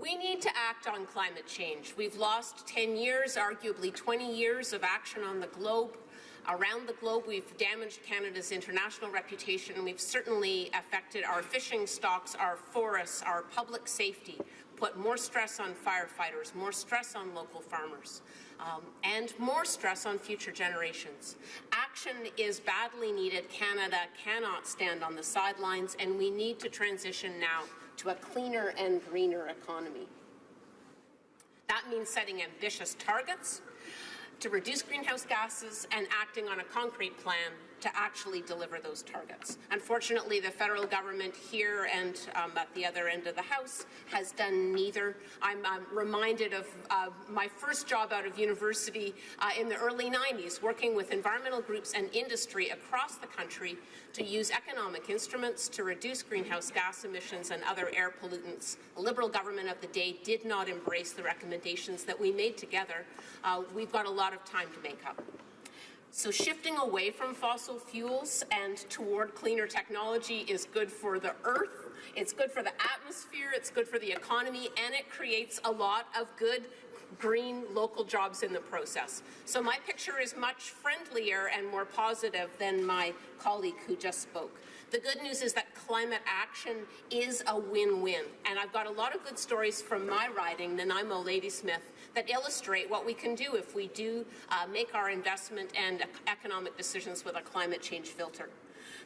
We need to act on climate change. We've lost 10 years, arguably 20 years of action on the globe. Around the globe, we've damaged Canada's international reputation, and we've certainly affected our fishing stocks, our forests, our public safety, put more stress on firefighters, more stress on local farmers, and more stress on future generations. Action is badly needed. Canada cannot stand on the sidelines, and we need to transition now to a cleaner and greener economy. That means setting ambitious targets to reduce greenhouse gases and acting on a concrete plan to actually deliver those targets. Unfortunately, the federal government here and at the other end of the House has done neither. I'm reminded of my first job out of university in the early 90s, working with environmental groups and industry across the country to use economic instruments to reduce greenhouse gas emissions and other air pollutants. The Liberal government of the day did not embrace the recommendations that we made together. We've got a lot of time to make up. So shifting away from fossil fuels and toward cleaner technology is good for the earth, it's good for the atmosphere, it's good for the economy, and it creates a lot of good green local jobs in the process. So my picture is much friendlier and more positive than my colleague who just spoke. The good news is that climate action is a win-win, and I've got a lot of good stories from my riding, Nanaimo-Ladysmith, that illustrate what we can do if we do make our investment and economic decisions with a climate change filter.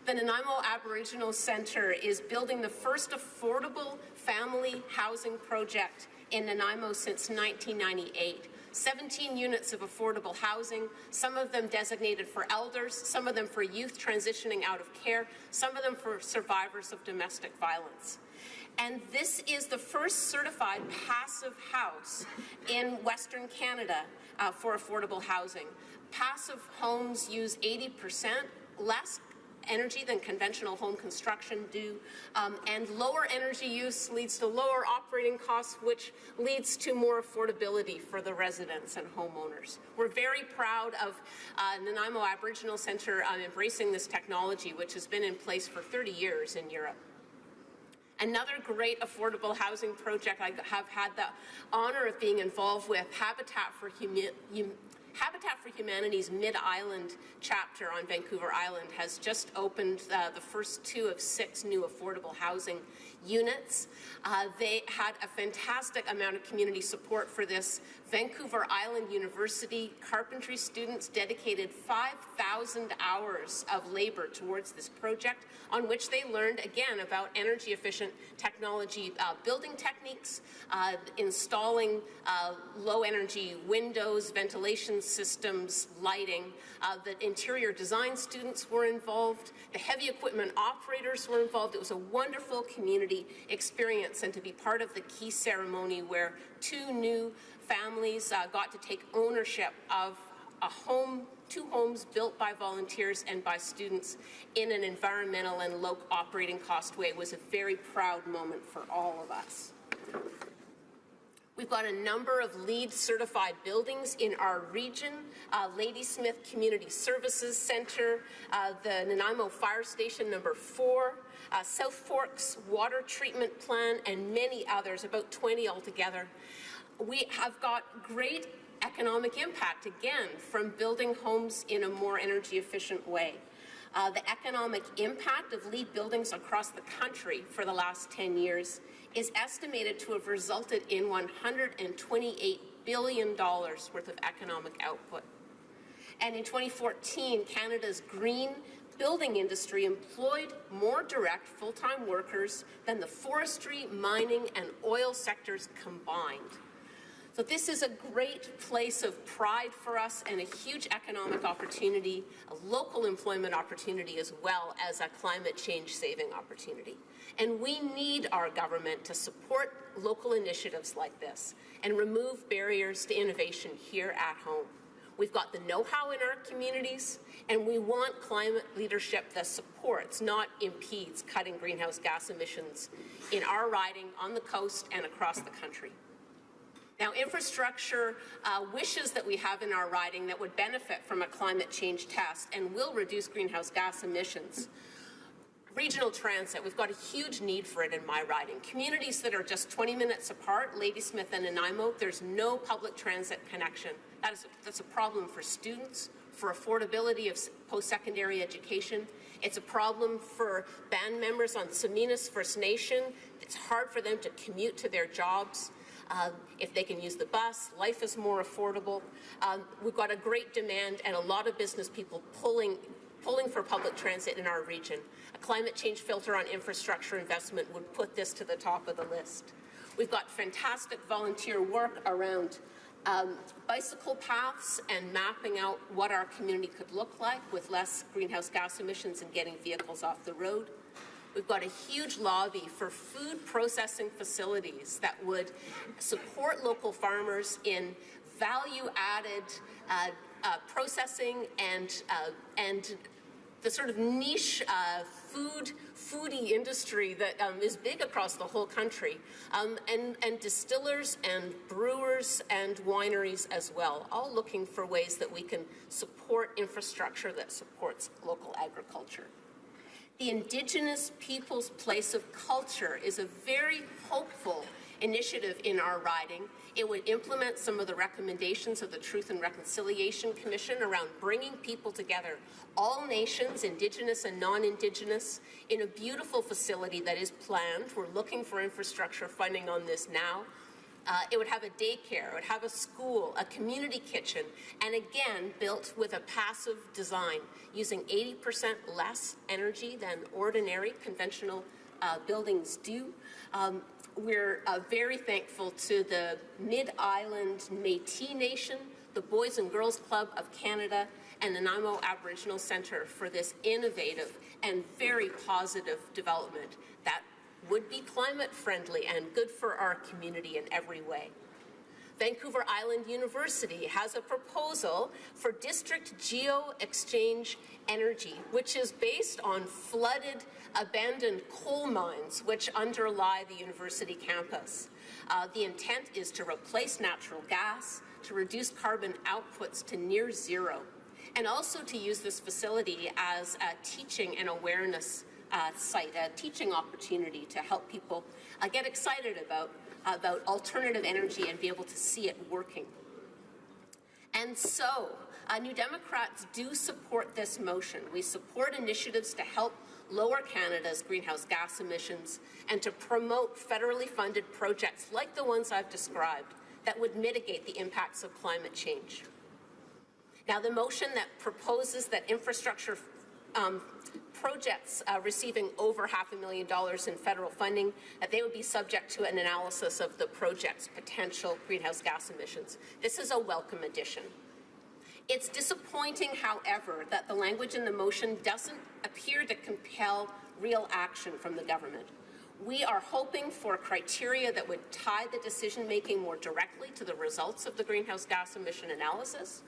The Nanaimo Aboriginal Centre is building the first affordable family housing project in Nanaimo since 1998. 17 units of affordable housing, some of them designated for elders, some of them for youth transitioning out of care, some of them for survivors of domestic violence. And this is the first certified passive house in Western Canada for affordable housing. Passive homes use 80% less energy than conventional home construction do, and lower energy use leads to lower operating costs, which leads to more affordability for the residents and homeowners. We're very proud of Nanaimo Aboriginal Centre embracing this technology, which has been in place for 30 years in Europe. Another great affordable housing project I have had the honor of being involved with, Habitat for Humanity's Mid-Island chapter on Vancouver Island has just opened the first 2 of 6 new affordable housing units. They had a fantastic amount of community support for this. Vancouver Island University carpentry students dedicated 5,000 hours of labor towards this project, on which they learned again about energy efficient technology, building techniques, installing low energy windows, ventilation systems, lighting. The interior design students were involved. The heavy equipment operators were involved. It was a wonderful community experience, and to be part of the key ceremony where 2 new families got to take ownership of a home, 2 homes built by volunteers and by students in an environmental and low operating cost way was a very proud moment for all of us. We've got a number of LEED certified buildings in our region, Ladysmith Community Services Centre, the Nanaimo Fire Station number 4, South Forks Water Treatment Plant, and many others, about 20 altogether. We have got great economic impact, again, from building homes in a more energy efficient way. The economic impact of LEED buildings across the country for the last 10 years is estimated to have resulted in $128 billion worth of economic output. And in 2014, Canada's green building industry employed more direct full-time workers than the forestry, mining, and oil sectors combined. So this is a great place of pride for us and a huge economic opportunity, a local employment opportunity, as well as a climate change saving opportunity. And we need our government to support local initiatives like this and remove barriers to innovation here at home. We've got the know-how in our communities, and we want climate leadership that supports, not impedes, cutting greenhouse gas emissions in our riding, on the coast, and across the country. Now, infrastructure wishes that we have in our riding that would benefit from a climate change test and will reduce greenhouse gas emissions. Regional transit, we've got a huge need for it in my riding. Communities that are just 20 minutes apart, Ladysmith and Nanaimo, there's no public transit connection. That's a problem for students, for affordability of post-secondary education. It's a problem for band members on Saminas First Nation. It's hard for them to commute to their jobs. If they can use the bus, life is more affordable. We've got a great demand and a lot of business people pulling for public transit in our region. A climate change filter on infrastructure investment would put this to the top of the list. We've got fantastic volunteer work around bicycle paths and mapping out what our community could look like with less greenhouse gas emissions and getting vehicles off the road. We've got a huge lobby for food processing facilities that would support local farmers in value-added processing and the sort of niche foodie industry that is big across the whole country, and distillers and brewers and wineries as well, all looking for ways that we can support infrastructure that supports local agriculture. The Indigenous people's place of culture is a very hopeful initiative in our riding. It would implement some of the recommendations of the Truth and Reconciliation Commission around bringing people together, all nations, Indigenous and non-Indigenous, in a beautiful facility that is planned. We're looking for infrastructure funding on this now. It would have a daycare, it would have a school, a community kitchen, and again, built with a passive design, using 80% less energy than ordinary conventional buildings do. We're very thankful to the Mid-Island Métis Nation, the Boys and Girls Club of Canada, and the Nanaimo Aboriginal Centre for this innovative and very positive development that would be climate friendly and good for our community in every way. Vancouver Island University has a proposal for district geo-exchange energy, which is based on flooded, abandoned coal mines which underlie the university campus. The intent is to replace natural gas, to reduce carbon outputs to near zero, and also to use this facility as a teaching and awareness site, a teaching opportunity to help people get excited about alternative energy and be able to see it working. And so, New Democrats do support this motion. We support initiatives to help lower Canada's greenhouse gas emissions and to promote federally funded projects like the ones I've described that would mitigate the impacts of climate change. Now, the motion that proposes that infrastructure projects receiving over $500,000 in federal funding, that they would be subject to an analysis of the project's potential greenhouse gas emissions. This is a welcome addition. It's disappointing, however, that the language in the motion doesn't appear to compel real action from the government. We are hoping for criteria that would tie the decision-making more directly to the results of the greenhouse gas emission analysis.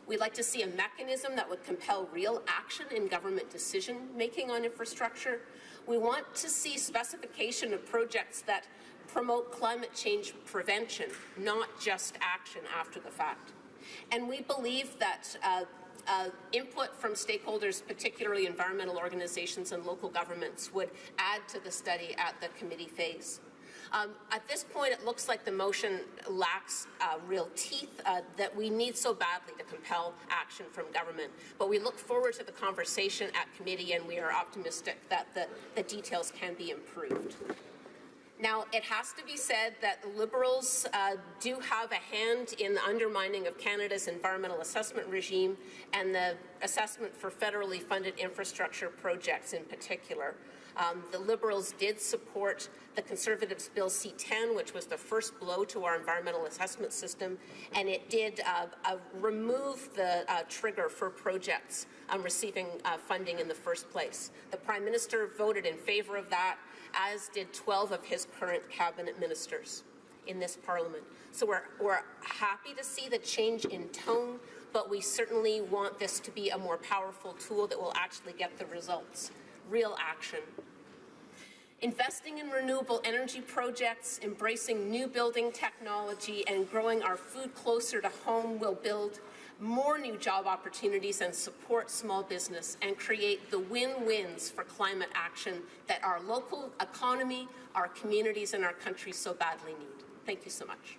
We'd like to see a mechanism that would compel real action in government decision-making on infrastructure. We want to see specification of projects that promote climate change prevention, not just action after the fact. And we believe that input from stakeholders, particularly environmental organizations and local governments, would add to the study at the committee phase. At this point, it looks like the motion lacks real teeth that we need so badly to compel action from government. But we look forward to the conversation at committee, and we are optimistic that the details can be improved. Now, it has to be said that the Liberals do have a hand in the undermining of Canada's environmental assessment regime and the assessment for federally funded infrastructure projects in particular. The Liberals did support the Conservatives' Bill C-10, which was the first blow to our environmental assessment system, and it did remove the trigger for projects receiving funding in the first place. The Prime Minister voted in favour of that, as did 12 of his current cabinet ministers in this Parliament. So we're happy to see the change in tone, but we certainly want this to be a more powerful tool that will actually get the results, real action. Investing in renewable energy projects, embracing new building technology, and growing our food closer to home will build more new job opportunities and support small business and create the win-wins for climate action that our local economy, our communities, and our country so badly need. Thank you so much.